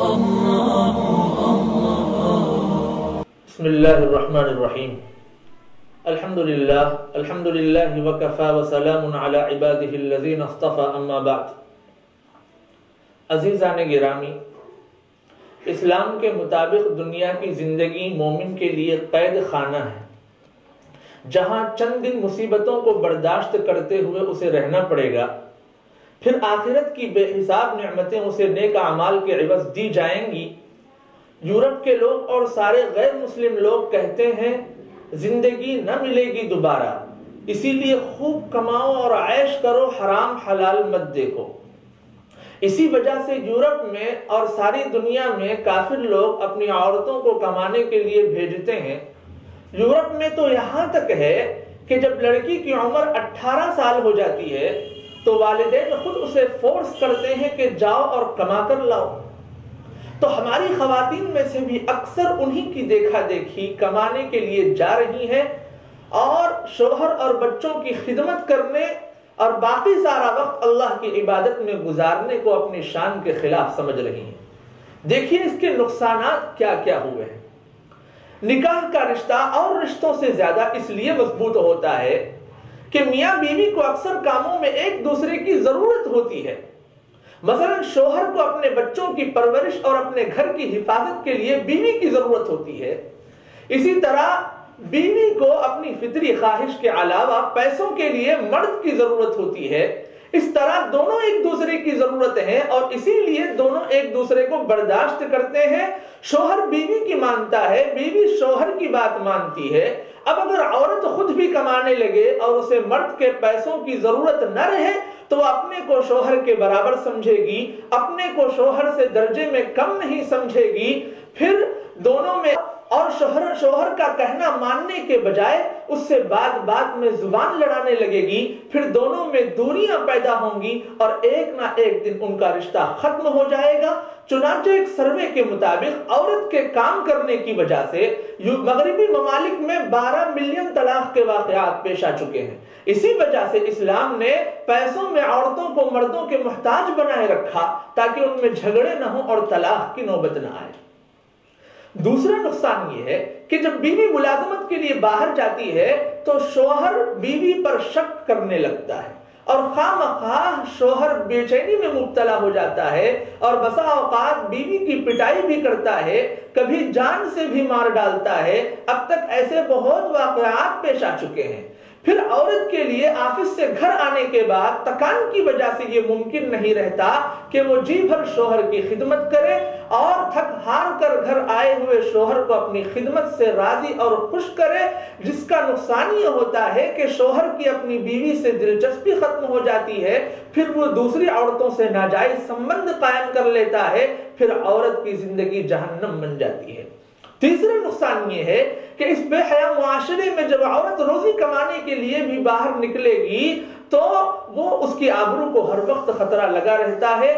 بسم اللہ الرحمن الرحیم الحمدللہ وکفا وسلام علی عبادہ الذین اصطفى اما بعد. عزیزان گرامی، اسلام کے مطابق دنیا کی زندگی مومن کے لیے قید خانہ ہے، جہاں چند دن مصیبتوں کو برداشت کرتے ہوئے اسے رہنا پڑے گا، پھر آخرت کی بے حساب نعمتیں اسے نیک اعمال کے عوض دی جائیں گی. یورپ کے لوگ اور سارے غیر مسلم لوگ کہتے ہیں زندگی نہ ملے گی دوبارہ، اسی لیے خوب کماؤ اور عیش کرو، حرام حلال مت دیکھو. اسی وجہ سے یورپ میں اور ساری دنیا میں کافر لوگ اپنی عورتوں کو کمانے کے لیے بھیجتے ہیں. یورپ میں تو یہاں تک ہے کہ جب لڑکی کی عمر 18 سال ہو جاتی ہے تو والدین خود اسے فورس کرتے ہیں کہ جاؤ اور کما کر لاؤ. تو ہماری خواتین میں سے بھی اکثر انہی کی دیکھا دیکھی کمانے کے لیے جا رہی ہیں اور شوہر اور بچوں کی خدمت کرنے اور باقی سارا وقت اللہ کی عبادت میں گزارنے کو اپنی شان کے خلاف سمجھ رہی ہیں. دیکھیے اس کے نقصانات کیا کیا ہوئے ہیں. نکاح کا رشتہ اور رشتوں سے زیادہ اس لیے مضبوط ہوتا ہے کہ میاں بیوی کو اکثر کاموں میں ایک دوسرے کی ضرورت ہوتی ہے. مثلا شوہر کو اپنے بچوں کی پرورش اور اپنے گھر کی حفاظت کے لیے بیوی کی ضرورت ہوتی ہے. اسی طرح بیوی کو اپنی فطری خواہش کے علاوہ پیسوں کے لیے مرد کی ضرورت ہوتی ہے. اس طرح دونوں ایک دوسرے کی ضرورت ہیں اور اسی لیے دونوں ایک دوسرے کو برداشت کرتے ہیں. شوہر بیوی کی مانتا ہے، بیوی شوہر کی بات مانتی ہے. اب اگر عورت خود بھی کمانے لگے اور اسے مرد کے پیسوں کی ضرورت نہ رہے تو وہ اپنے کو شوہر کے برابر سمجھے گی، اپنے کو شوہر سے درجے میں کم نہیں سمجھے گی. پھر دونوں میں اور شوہر کا کہنا ماننے کے بجائے اس سے بات میں زبان لڑانے لگے گی. پھر دونوں میں دوریاں پیدا ہوں گی اور ایک نہ ایک دن ان کا رشتہ ختم ہو جائے گا. چنانچہ ایک سروے کے مطابق عورت کے کام کرنے کی وجہ سے مغربی ممالک میں 12 ملین طلاق کے واقعات پیش آ چکے ہیں. اسی وجہ سے اسلام نے پیسوں میں عورتوں کو مردوں کے محتاج بنائے رکھا تاکہ ان میں جھگڑے نہ ہوں اور طلاق کی نوبت نہ آئے. دوسرا نقصان یہ ہے کہ جب بیوی ملازمت کے لیے باہر جاتی ہے تو شوہر بیوی پر شک کرنے لگتا ہے اور خواہ مخواہ شوہر بے چینی میں مبتلا ہو جاتا ہے اور بسا اوقات بیوی کی پٹائی بھی کرتا ہے، کبھی جان سے بھی مار ڈالتا ہے. اب تک ایسے بہت واقعات پیش آ چکے ہیں. پھر عورت کے لیے آفس سے گھر آنے کے بعد تکان کی وجہ سے یہ ممکن نہیں رہتا کہ وہ جی بھر شوہر کی خدمت کرے اور تھک ہار کر گھر آئے ہوئے شوہر کو اپنی خدمت سے راضی اور خوش کرے، جس کا نقصان یہ ہوتا ہے کہ شوہر کی اپنی بیوی سے دلچسپی ختم ہو جاتی ہے. پھر وہ دوسری عورتوں سے ناجائز سمبند قائم کر لیتا ہے. پھر عورت کی زندگی جہنم بن جاتی ہے. تیسرا نقصان یہ ہے کہ اس بے حیا معاشرے میں جب عورت روزی کمانے کے لیے بھی باہر نکلے گی تو وہ اس کی آبرو کو ہر وقت خطرہ لگا رہتا ہے.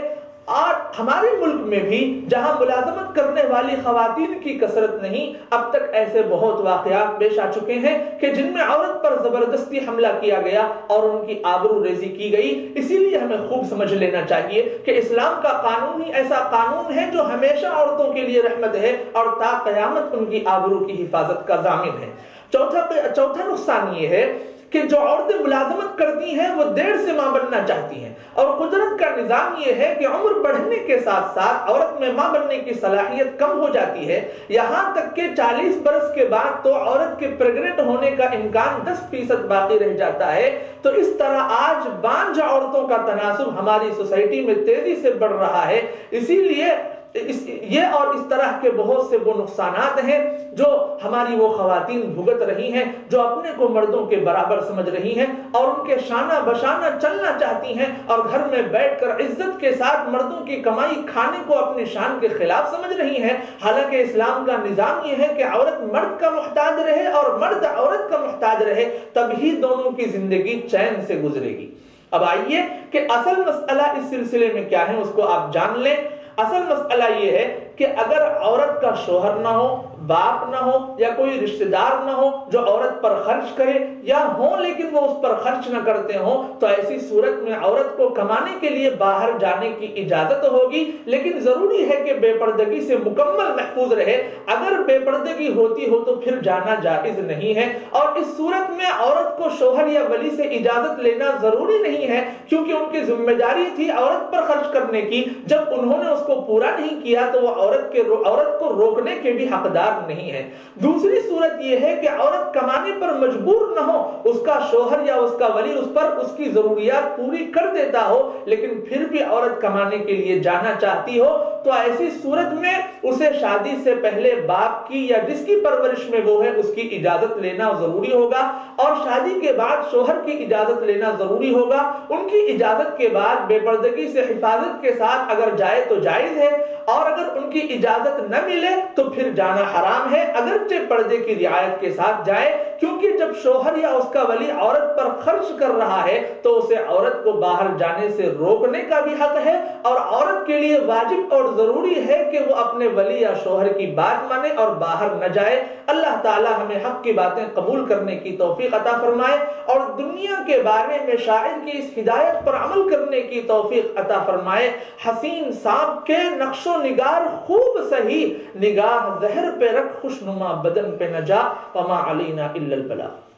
اور ہمارے ملک میں بھی جہاں ملازمت کرنے والی خواتین کی کثرت نہیں، اب تک ایسے بہت واقعات پیش آ چکے ہیں کہ جن میں عورت پر زبردستی حملہ کیا گیا اور ان کی آبرو ریزی کی گئی. اسی لیے ہمیں خوب سمجھ لینا چاہیے کہ اسلام کا قانون ہی ایسا قانون ہے جو ہمیشہ عورتوں کے لیے رحمت ہے اور تا قیامت ان کی آبرو کی حفاظت کا ضامن ہے. چوتھا نقصان یہ ہے کہ جو عورتیں ملازمت کرتی ہیں وہ دیر سے ماں بننا چاہتی ہیں اور قدرت کا نظام یہ ہے کہ عمر بڑھنے کے ساتھ ساتھ عورت میں ماں بننے کی صلاحیت کم ہو جاتی ہے. یہاں تک کہ 40 برس کے بعد تو عورت کے پریگننٹ ہونے کا امکان 10% باقی رہ جاتا ہے. تو اس طرح آج بانجھ عورتوں کا تناسب ہماری سوسائٹی میں تیزی سے بڑھ رہا ہے. اسی لیے یہ اور اس طرح کے بہت سے وہ نقصانات ہیں جو ہماری وہ خواتین بھگت رہی ہیں جو اپنے کو مردوں کے برابر سمجھ رہی ہیں اور ان کے شانہ بشانہ چلنا چاہتی ہیں اور گھر میں بیٹھ کر عزت کے ساتھ مردوں کی کمائی کھانے کو اپنی شان کے خلاف سمجھ رہی ہیں. حالانکہ اسلام کا نظام یہ ہے کہ عورت مرد کا محتاج رہے اور مرد عورت کا محتاج رہے، تبھی دونوں کی زندگی چین سے گزرے گی. اب آئیے کہ اصل مسئلہ اس سلسلے میں کیا ہے اس کو آپ جان لیں. اصل مسئلہ یہ ہے کہ اگر عورت کا شوہر نہ ہو، باپ نہ ہو یا کوئی رشتہ دار نہ ہو جو عورت پر خرچ کرے، یا ہوں لیکن وہ اس پر خرچ نہ کرتے ہوں، تو ایسی صورت میں عورت کو کمانے کے لیے باہر جانے کی اجازت ہوگی، لیکن ضروری ہے کہ بے پردگی سے مکمل محفوظ رہے۔ اگر بے پردگی ہوتی ہو تو پھر جانا جائز نہیں ہے، اور اس صورت میں عورت کو شوہر یا ولی سے اجازت لینا ضروری نہیں ہے، کیونکہ ان کی ذمہ داری تھی عورت پر خرچ کرنے کی۔ جب انہوں نے اس کو پورا نہیں کیا تو وہ عورت کو روکنے کے بھی حقدار نہیں ہے۔ دوسری صورت یہ ہے کہ عورت کمانے پر مجبور نہ ہو، اس کا شوہر یا اس کا ولی اس پر اس کی ضروریات پوری کر دیتا ہو، لیکن پھر بھی عورت کمانے کے لیے جانا چاہتی ہو، تو ایسی صورت میں اسے شادی سے پہلے باپ کی یا جس کی پرورش میں وہ ہے اس کی اجازت لینا ضروری ہوگا، اور شادی کے بعد شوہر کی اجازت لینا ضروری ہوگا۔ ان کی اجازت کے بعد بے پردگی سے حفاظت کے ساتھ اگر جائے تو جائز ہے، اور اگر ان کی اجازت نہ ملے تو پھر جانا حرام ہے، اگرچہ پردے کی رعایت کے ساتھ جائے، کیونکہ جب شوہر یا اس کا ولی عورت پر خرچ کر رہا ہے تو اسے عورت کو باہر جانے سے روکنے کا بھی حق ہے، اور عورت کے لیے واجب اور ضروری ہے کہ وہ اپنے ولی یا شوہر کی بات مانے اور باہر نہ جائے۔ اللہ تعالی ہمیں حق کی باتیں قبول کرنے کی توفیق عطا فرمائے، اور دنیا کے بارے میں شاعر کی اس ہدایت پر عمل کرنے کی توفیق عطا فرمائے۔ حسین سانپ کے نقش و نگار خوب سہی، نگاہ زہر پہ رکھ خوشنما بدن پہ نہ جا، وما علینا الا البلاغ۔